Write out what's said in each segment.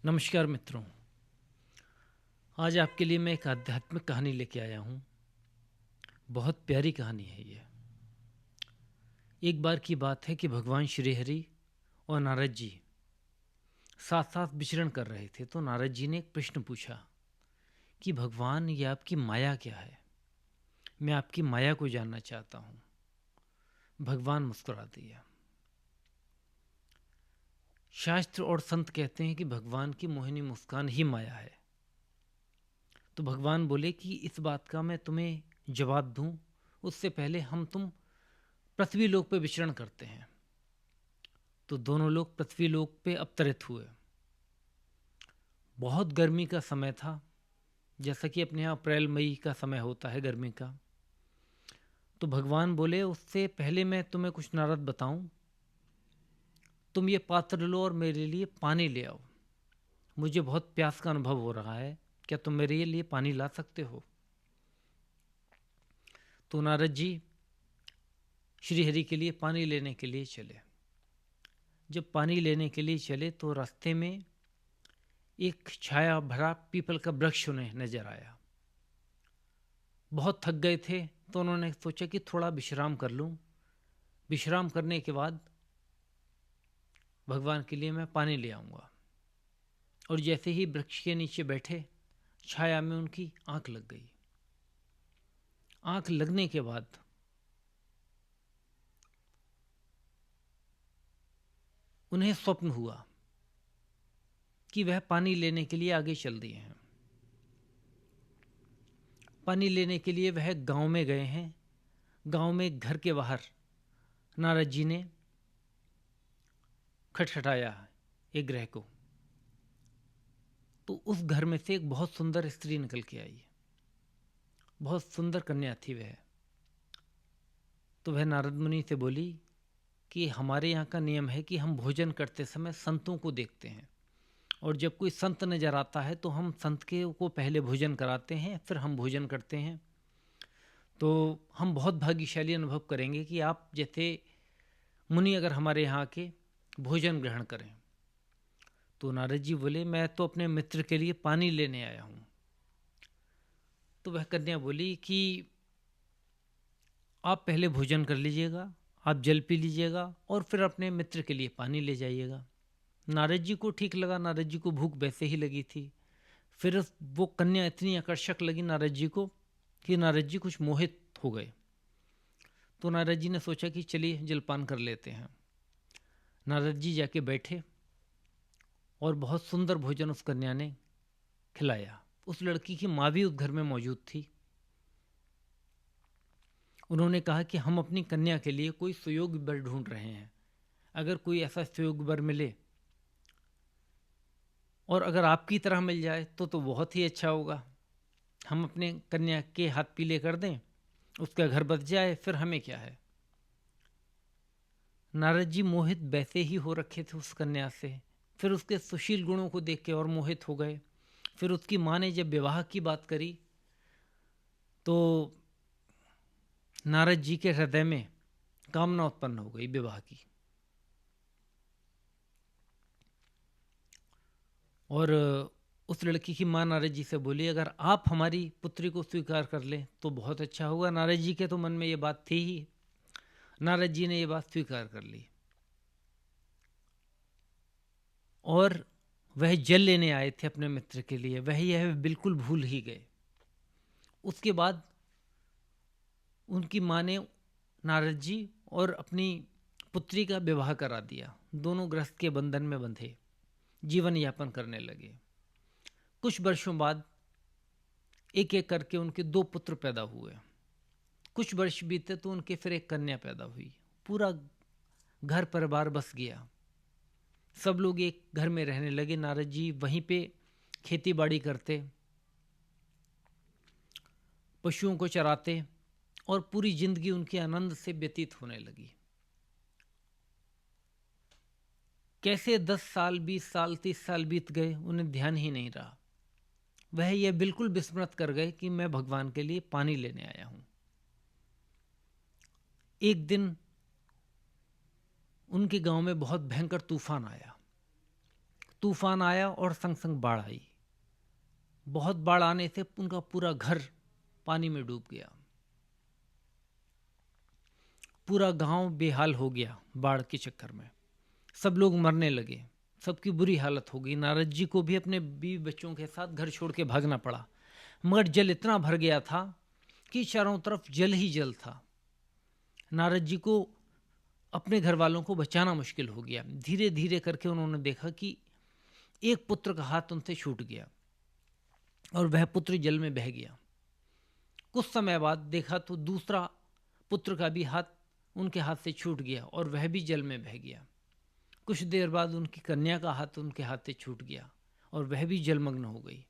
नमस्कार मित्रों। आज आपके लिए मैं एक आध्यात्मिक कहानी लेके आया हूँ। बहुत प्यारी कहानी है ये। एक बार की बात है कि भगवान श्री हरि और नारद जी साथ साथ विचरण कर रहे थे, तो नारद जी ने एक प्रश्न पूछा कि भगवान, ये आपकी माया क्या है? मैं आपकी माया को जानना चाहता हूँ। भगवान मुस्कुरा दिया। शास्त्र और संत कहते हैं कि भगवान की मोहिनी मुस्कान ही माया है। तो भगवान बोले कि इस बात का मैं तुम्हें जवाब दूं, उससे पहले हम तुम पृथ्वी लोक पे विचरण करते हैं। तो दोनों लोग पृथ्वी लोक पे अवतरित हुए। बहुत गर्मी का समय था, जैसा कि अपने यहाँ अप्रैल मई का समय होता है गर्मी का। तो भगवान बोले, उससे पहले मैं तुम्हें कुछ नारद बताऊं, तुम ये पात्र लो और मेरे लिए पानी ले आओ। मुझे बहुत प्यास का अनुभव हो रहा है, क्या तुम मेरे लिए पानी ला सकते हो? तो नारद जी श्रीहरि के लिए पानी लेने के लिए चले। जब पानी लेने के लिए चले तो रास्ते में एक छाया भरा पीपल का वृक्ष उन्हें नजर आया। बहुत थक गए थे, तो उन्होंने सोचा कि थोड़ा विश्राम कर लूं। विश्राम करने के बाद भगवान के लिए मैं पानी ले आऊँगा। और जैसे ही वृक्ष के नीचे बैठे, छाया में उनकी आंख लग गई। आंख लगने के बाद उन्हें स्वप्न हुआ कि वह पानी लेने के लिए आगे चल दिए हैं। पानी लेने के लिए वह गांव में गए हैं। गांव में घर के बाहर नारद जी ने खटखटाया एक गृह को। तो उस घर में से एक बहुत सुंदर स्त्री निकल के आई। बहुत सुंदर कन्या थी वह। तो वह नारद मुनि से बोली कि हमारे यहाँ का नियम है कि हम भोजन करते समय संतों को देखते हैं, और जब कोई संत नजर आता है तो हम संत के को पहले भोजन कराते हैं, फिर हम भोजन करते हैं। तो हम बहुत भाग्यशाली अनुभव करेंगे कि आप जैसे मुनि अगर हमारे यहाँ के भोजन ग्रहण करें। तो नारद जी बोले, मैं तो अपने मित्र के लिए पानी लेने आया हूँ। तो वह कन्या बोली कि आप पहले भोजन कर लीजिएगा, आप जल पी लीजिएगा, और फिर अपने मित्र के लिए पानी ले जाइएगा। नारद जी को ठीक लगा, नारद जी को भूख वैसे ही लगी थी। फिर वो कन्या इतनी आकर्षक लगी नारद जी को कि नारद जी कुछ मोहित हो गए। तो नारद जी ने सोचा कि चलिए जलपान कर लेते हैं। नारद जी जाके बैठे और बहुत सुंदर भोजन उस कन्या ने खिलाया। उस लड़की की माँ भी उस घर में मौजूद थी। उन्होंने कहा कि हम अपनी कन्या के लिए कोई सुयोग्य वर ढूंढ रहे हैं। अगर कोई ऐसा सुयोग्य वर मिले और अगर आपकी तरह मिल जाए तो बहुत ही अच्छा होगा। हम अपने कन्या के हाथ पीले कर दें, उसका घर बस जाए, फिर हमें क्या है। नारद जी मोहित वैसे ही हो रखे थे उस कन्या से। फिर उसके सुशील गुणों को देख के और मोहित हो गए। फिर उसकी माँ ने जब विवाह की बात करी तो नारद जी के हृदय में कामना उत्पन्न हो गई विवाह की। और उस लड़की की माँ नारद जी से बोली, अगर आप हमारी पुत्री को स्वीकार कर लें तो बहुत अच्छा होगा। नारद जी के तो मन में ये बात थी ही। नारद जी ने ये बात स्वीकार कर ली और वह जल लेने आए थे अपने मित्र के लिए, वह यह बिल्कुल भूल ही गए। उसके बाद उनकी माँ ने नारद जी और अपनी पुत्री का विवाह करा दिया। दोनों गृहस्थ के बंधन में बंधे जीवन यापन करने लगे। कुछ वर्षों बाद एक एक करके उनके दो पुत्र पैदा हुए। कुछ वर्ष बीते तो उनके फिर एक कन्या पैदा हुई। पूरा घर परिवार बस गया। सब लोग एक घर में रहने लगे। नारद जी वहीं पे खेती बाड़ी करते, पशुओं को चराते, और पूरी जिंदगी उनके आनंद से व्यतीत होने लगी। कैसे 10 साल, 20 साल, 30 साल बीत गए, उन्हें ध्यान ही नहीं रहा। वह यह बिल्कुल विस्मृत कर गए कि मैं भगवान के लिए पानी लेने आया हूं। एक दिन उनके गांव में बहुत भयंकर तूफान आया। तूफान आया और संग संग बाढ़ आई। बहुत बाढ़ आने से उनका पूरा घर पानी में डूब गया। पूरा गांव बेहाल हो गया बाढ़ के चक्कर में। सब लोग मरने लगे, सबकी बुरी हालत हो गई। नारद जी को भी अपने बीवी बच्चों के साथ घर छोड़ के भागना पड़ा। मगर जल इतना भर गया था कि चारों तरफ जल ही जल था। नारद जी को अपने घर वालों को बचाना मुश्किल हो गया। धीरे धीरे करके उन्होंने देखा कि एक पुत्र का हाथ उनसे छूट गया और वह पुत्र जल में बह गया। कुछ समय बाद देखा तो दूसरा पुत्र का भी हाथ उनके हाथ से छूट गया और वह भी जल में बह गया। कुछ देर बाद उनकी कन्या का हाथ उनके हाथ से छूट गया और वह भी जलमग्न हो गई।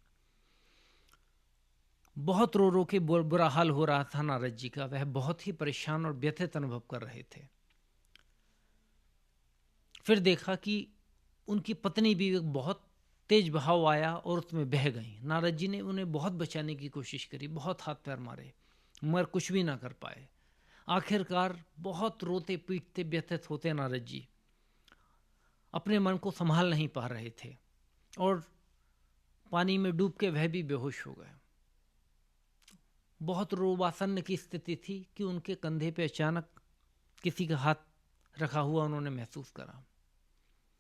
बहुत रो रो के बुरा हाल हो रहा था नारद जी का। वह बहुत ही परेशान और व्यथित अनुभव कर रहे थे। फिर देखा कि उनकी पत्नी भी एक बहुत तेज बहाव आया और उसमें बह गई। नारद जी ने उन्हें बहुत बचाने की कोशिश करी, बहुत हाथ पैर मारे, मगर कुछ भी ना कर पाए। आखिरकार बहुत रोते पीटते व्यथित होते नारद जी अपने मन को संभाल नहीं पा रहे थे और पानी में डूब के वह भी बेहोश हो गए। बहुत रोवासन्न की स्थिति थी कि उनके कंधे पे अचानक किसी का हाथ रखा हुआ उन्होंने महसूस करा।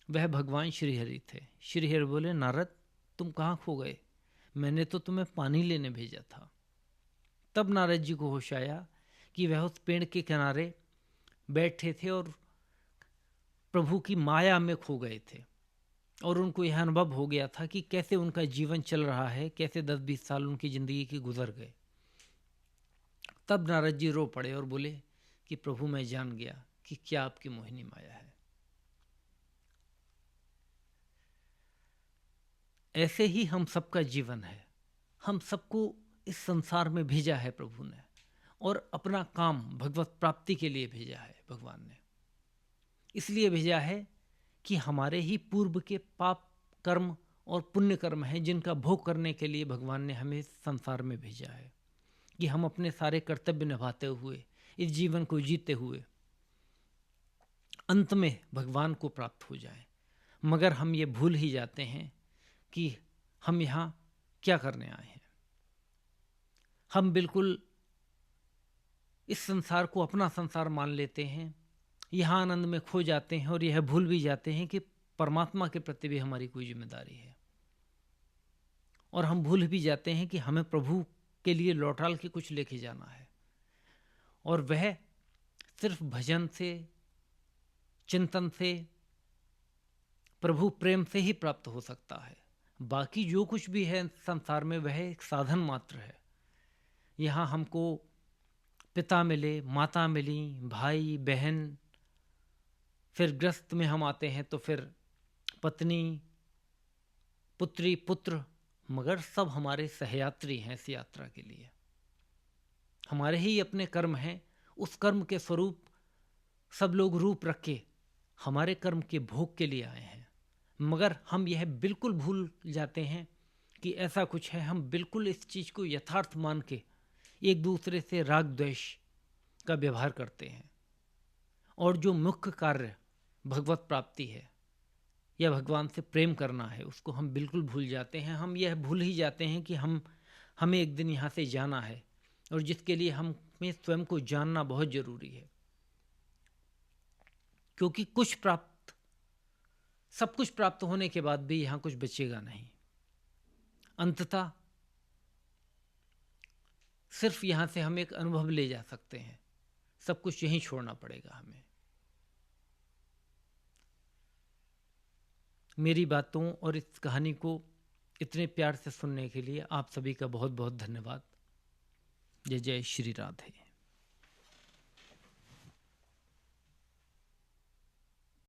वह भगवान श्रीहरि थे। श्रीहरि बोले, नारद तुम कहाँ खो गए? मैंने तो तुम्हें पानी लेने भेजा था। तब नारद जी को होश आया कि वह उस पेड़ के किनारे बैठे थे और प्रभु की माया में खो गए थे। और उनको यह अनुभव हो गया था कि कैसे उनका जीवन चल रहा है, कैसे 10-20 साल उनकी जिंदगी के गुजर गए। तब नारद जी रो पड़े और बोले कि प्रभु मैं जान गया कि क्या आपकी मोहिनी माया है। ऐसे ही हम सबका जीवन है। हम सबको इस संसार में भेजा है प्रभु ने और अपना काम भगवत प्राप्ति के लिए भेजा है भगवान ने। इसलिए भेजा है कि हमारे ही पूर्व के पाप कर्म और पुण्य कर्म हैं जिनका भोग करने के लिए भगवान ने हमें संसार में भेजा है, कि हम अपने सारे कर्तव्य निभाते हुए इस जीवन को जीते हुए अंत में भगवान को प्राप्त हो जाएं। मगर हम ये भूल ही जाते हैं कि हम यहाँ क्या करने आए हैं। हम बिल्कुल इस संसार को अपना संसार मान लेते हैं, यहाँ आनंद में खो जाते हैं और यह भूल भी जाते हैं कि परमात्मा के प्रति भी हमारी कोई जिम्मेदारी है। और हम भूल भी जाते हैं कि हमें प्रभु के लिए लौटाल के कुछ लेके जाना है और वह सिर्फ भजन से, चिंतन से, प्रभु प्रेम से ही प्राप्त हो सकता है। बाकी जो कुछ भी है संसार में वह एक साधन मात्र है। यहाँ हमको पिता मिले, माता मिली, भाई बहन, फिर गृहस्थ में हम आते हैं तो फिर पत्नी, पुत्री, पुत्र, मगर सब हमारे सहयात्री हैं इस यात्रा के लिए। हमारे ही अपने कर्म हैं। उस कर्म के स्वरूप सब लोग रूप रख के हमारे कर्म के भोग के लिए आए हैं। मगर हम यह बिल्कुल भूल जाते हैं कि ऐसा कुछ है। हम बिल्कुल इस चीज़ को यथार्थ मान के एक दूसरे से राग द्वेष का व्यवहार करते हैं। और जो मुख्य कार्य भगवत प्राप्ति है या भगवान से प्रेम करना है, उसको हम बिल्कुल भूल जाते हैं। हम यह भूल ही जाते हैं कि हमें एक दिन यहाँ से जाना है और जिसके लिए हमें स्वयं को जानना बहुत जरूरी है। क्योंकि सब कुछ प्राप्त होने के बाद भी यहाँ कुछ बचेगा नहीं। अंततः सिर्फ यहाँ से हम एक अनुभव ले जा सकते हैं, सब कुछ यहीं छोड़ना पड़ेगा हमें। मेरी बातों और इस कहानी को इतने प्यार से सुनने के लिए आप सभी का बहुत बहुत धन्यवाद। जय जय श्री राधे।